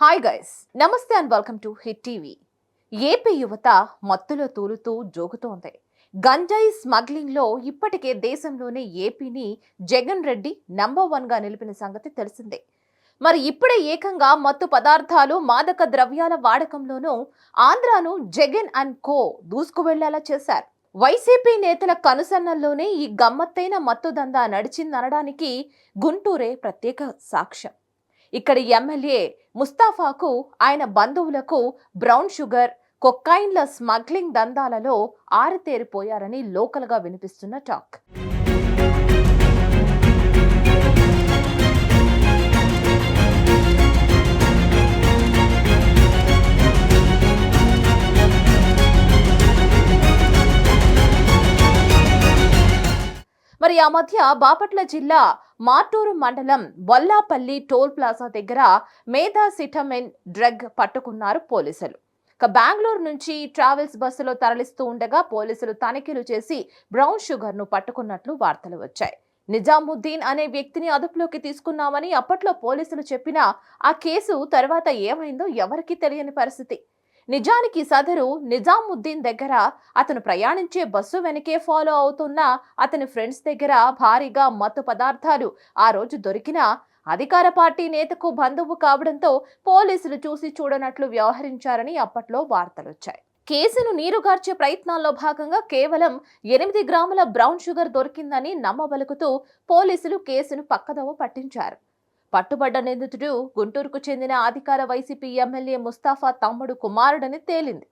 Hi guys, నమస్తే and welcome to hit TV. AP యువత మత్తులో తూలుతూ జోగుతోంది. గంజాయి స్మగ్లింగ్ లో ఇప్పటికే దేశంలోనే ఏపీని జగన్ రెడ్డి నంబర్ 1 గా నిలిపిన సంగతి తెలిసిందే. మరి ఇప్పుడే ఏకంగా మత్తు పదార్థాలు మాదక ద్రవ్యాల వాడకంలోనూ ఆంధ్రాను జగన్ అండ్ కో దూసుకువెళ్లేలా చేశారు. వైసీపీ నేతల కనుసన్నల్లోనే ఈ గమ్మత్తైన మత్తు దందా నడిచిందనడానికి గుంటూరే ప్రత్యేక సాక్ష్యం. ఇక్కడి ఎమ్మెల్యే ముస్తాఫాకు, ఆయన బంధువులకు బ్రౌన్ షుగర్, కొకైన్ల స్మగ్లింగ్ దందాలలో ఆరితేరిపోయారని లోకల్ గా వినిపిస్తున్న టాక్. మరి ఆ మధ్య బాపట్ల జిల్లా మార్టూరు మండలం బొల్లాపల్లి టోల్ ప్లాజా దగ్గర మేథాసిటమిన్ డ్రగ్ పట్టుకున్నారు పోలీసులు. బెంగళూరు నుంచి ట్రావెల్స్ బస్సులో తరలిస్తూ ఉండగా పోలీసులు తనిఖీలు చేసి బ్రౌన్ షుగర్ ను పట్టుకున్నట్లు వార్తలు వచ్చాయి. నిజాముద్దీన్ అనే వ్యక్తిని అదుపులోకి తీసుకున్నామని అప్పట్లో పోలీసులు చెప్పినా ఆ కేసు తర్వాత ఏమైందో ఎవరికీ తెలియని పరిస్థితి. నిజానికి సదరు నిజాముద్దీన్ దగ్గర అతను ప్రయాణించే బస్సు వెనకే ఫాలో అవుతున్న అతని ఫ్రెండ్స్ దగ్గర భారీగా మత్తు పదార్థాలు ఆ రోజు దొరికినా అధికార పార్టీ నేతకు బంధువు కావడంతో పోలీసులు చూసి చూడనట్లు వ్యవహరించారని అప్పట్లో వార్తలొచ్చాయి. కేసును నీరుగార్చే ప్రయత్నాల్లో భాగంగా కేవలం 8 గ్రాముల బ్రౌన్ షుగర్ దొరికిందని నమ్మబలుకుతూ పోలీసులు కేసును పక్కదోవ పట్టించారు. పట్టుబడ్డ నిందితుడు గుంటూరుకు చెందిన అధికార వైసీపీ ఎమ్మెల్యే ముస్తాఫా తమ్ముడు కుమారుడని తేలింది.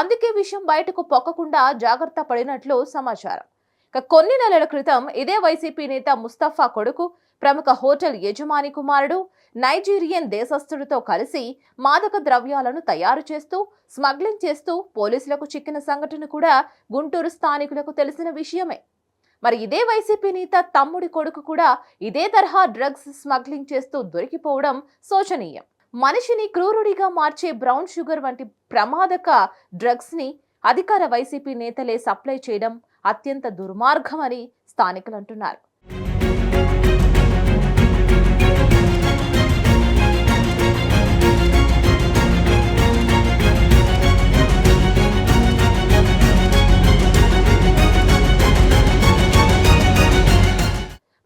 అందుకే విషయం బయటకు పొక్కకుండా జాగ్రత్త పడినట్లు సమాచారం. కొన్ని నెలల క్రితం ఇదే వైసీపీ నేత ముస్తాఫా కొడుకు, ప్రముఖ హోటల్ యజమాని కుమారుడు నైజీరియన్ దేశస్థుడితో కలిసి మాదక ద్రవ్యాలను తయారు చేస్తూ స్మగ్లింగ్ చేస్తూ పోలీసులకు చిక్కిన సంఘటన కూడా గుంటూరు స్థానికులకు తెలిసిన విషయమే. మరి ఇదే వైసీపీ నేత తమ్ముడి కొడుకు కూడా ఇదే తరహా డ్రగ్స్ స్మగ్లింగ్ చేస్తూ దొరికిపోవడం శోచనీయం. మనిషిని క్రూరుడిగా మార్చే బ్రౌన్ షుగర్ వంటి ప్రమాదక డ్రగ్స్ ని అధికార వైసీపీ నేతలే సప్లై చేయడం అత్యంత దుర్మార్గమని స్థానికులు అంటున్నారు.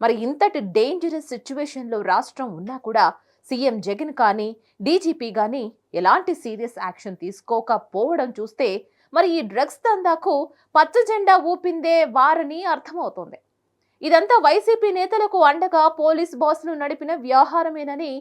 మరి ఇంతటి డేంజరస్ సిచ్యువేషన్ లో రాష్ట్రం ఉన్నా కూడా సీఎం జగన్ కానీ డీజీపీ కానీ ఎలాంటి సీరియస్ యాక్షన్ తీసుకోకపోవడం చూస్తే మరి ఈ డ్రగ్స్ దందాకు పచ్చ జెండా ఊపిందే వారని అర్థమవుతోంది. ఇదంతా వైసీపీ నేతలకు అండగా పోలీస్ బాసులు నడిపిన వ్యవహారమేనని,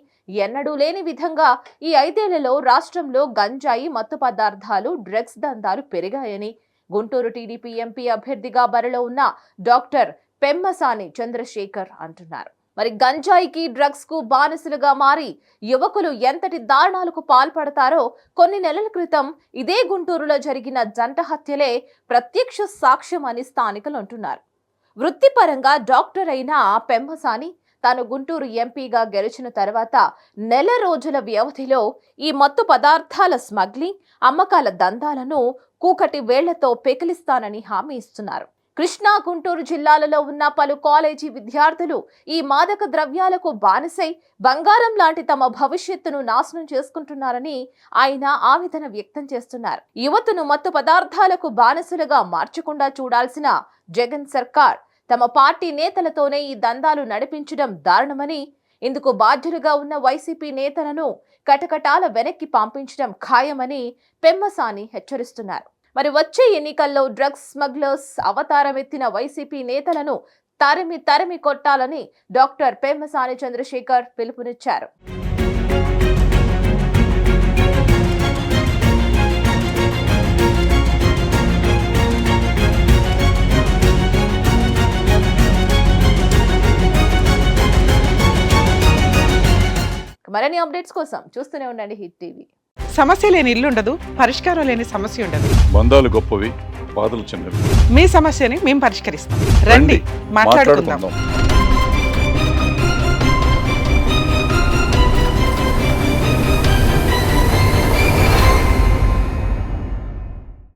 ఎన్నడూ లేని విధంగా ఈ 5 ఏళ్లలో రాష్ట్రంలో గంజాయి, మత్తు పదార్థాలు, డ్రగ్స్ దందాలు పెరిగాయని గుంటూరు టీడీపీ ఎంపీ అభ్యర్థిగా బరిలో ఉన్న డాక్టర్ పెమ్మసాని చంద్రశేఖర్ అంటున్నారు. మరి గంజాయికి, డ్రగ్స్ కు బానిసలుగా మారి యువకులు ఎంతటి దారుణాలకు పాల్పడతారో కొన్ని నెలల క్రితం ఇదే గుంటూరులో జరిగిన జంట హత్యలే ప్రత్యక్ష సాక్ష్యం అని స్థానికులు అంటున్నారు. వృత్తిపరంగా డాక్టర్ అయిన పెమ్మసాని తాను గుంటూరు ఎంపీగా గెలిచిన తర్వాత నెల రోజుల వ్యవధిలో ఈ మత్తు పదార్థాల స్మగ్లింగ్, అమ్మకాల దందాలను కూకటి వేళ్లతో పెకిలిస్తానని హామీ ఇస్తున్నారు. కృష్ణా, గుంటూరు జిల్లాలలో ఉన్న పలు కాలేజీ విద్యార్థులు ఈ మాదక ద్రవ్యాలకు బానిసై బంగారం లాంటి తమ భవిష్యత్తును నాశనం చేసుకుంటున్నారని ఆయన ఆవేదన వ్యక్తం చేస్తున్నారు. యువతను మత్తు పదార్థాలకు బానిసలుగా మార్చకుండా చూడాల్సిన జగన్ సర్కార్ తమ పార్టీ నేతలతోనే ఈ దందాలు నడిపించడం దారుణమని, ఇందుకు బాధ్యులుగా ఉన్న వైసీపీ నేతలను కటకటాల వెనక్కి పంపించడం ఖాయమని పెమ్మసాని హెచ్చరిస్తున్నారు. మరి వచ్చే ఎన్నికల్లో డ్రగ్స్ స్మగ్లర్స్ అవతారం ఎత్తిన వైసీపీ నేతలను తరిమి కొట్టాలని డాక్టర్ పెమ్మసాని చంద్రశేఖర్ పిలుపునిచ్చారు. మరిన్ని అప్డేట్స్ కోసం చూస్తూనే ఉండండి హిట్ టీవీ. సమస్య లేని ఇల్లు ఉండదు, పరిష్కారం లేని సమస్య ఉండదు. బంధాలు గొప్పవి, బాధలు చిన్నవి. మీ సమస్యని మేము పరిష్కరిస్తాం. రండి, మాట్లాడుకుందాం.